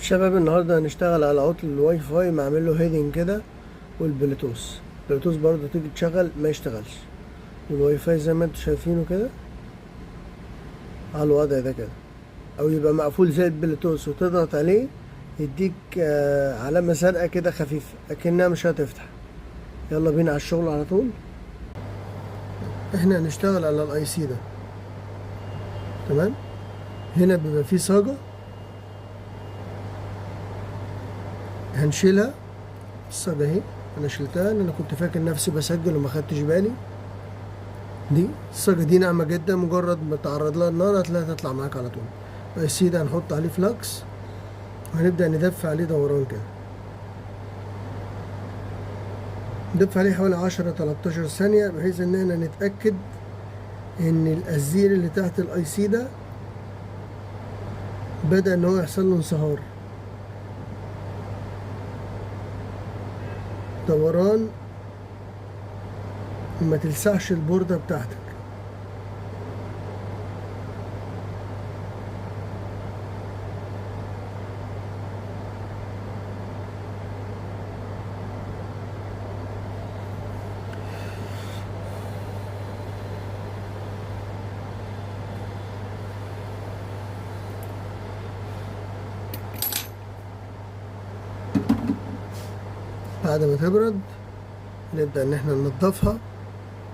شباب النهارده هنشتغل على عطل الواي فاي، معمل له هيدنج كده، والبلوتوث. البلوتوث برضه تيجي تشغل ما يشتغلش، والواي فاي زي ما انتوا شايفينه كده على الوضع ده كده، او يبقى مقفول زي البلوتوث وتضغط عليه يديك علامة زرقاء كده خفيفة اكنها مش هتفتح. يلا بينا على الشغل على طول. احنا هنشتغل على الاي سي ده، تمام. هنا بيبقى فيه صاجة هنشيلها. الصاجة اهي انا شلتها لان انا كنت فاكر نفسي بسجل وما خدتش بالي. دي الصاجة دي ناعمة جدا، مجرد ما تعرض لها النار هتلاقيها تطلع معاك على طول. السي ده هنحط عليه فلكس وهنبدأ ندفع عليه دوران كده. ندفع عليه حوالي 10-13 ثانية بحيث ان احنا نتأكد ان الازير اللي تحت الاي سي ده بدأ ان هو يحصل له انصهار، دوران، ما تلسعش البوردة بتاعتك. بعد ما تبرد نبدأ ان احنا ننضفها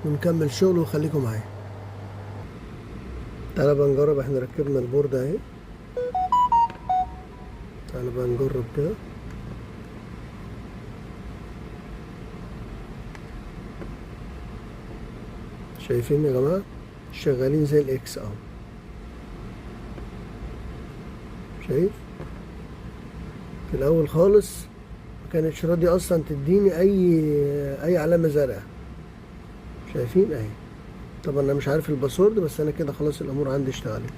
ونكمل شغل، وخليكم معايا. تعالى بقى نجرب. احنا ركبنا البوردة اهي، تعالى بقى نجرب كده. شايفين يا جماعة؟ شغالين زي الاكس اهو. شايف؟ في الاول خالص ما كانتش راضية اصلا تديني اي علامة زرقاء. شايفين اهي؟ طبعا انا مش عارف الباسورد، بس انا كده خلاص الامور عندي اشتغلت.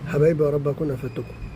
حبايبي يا رب اكون افدتكم.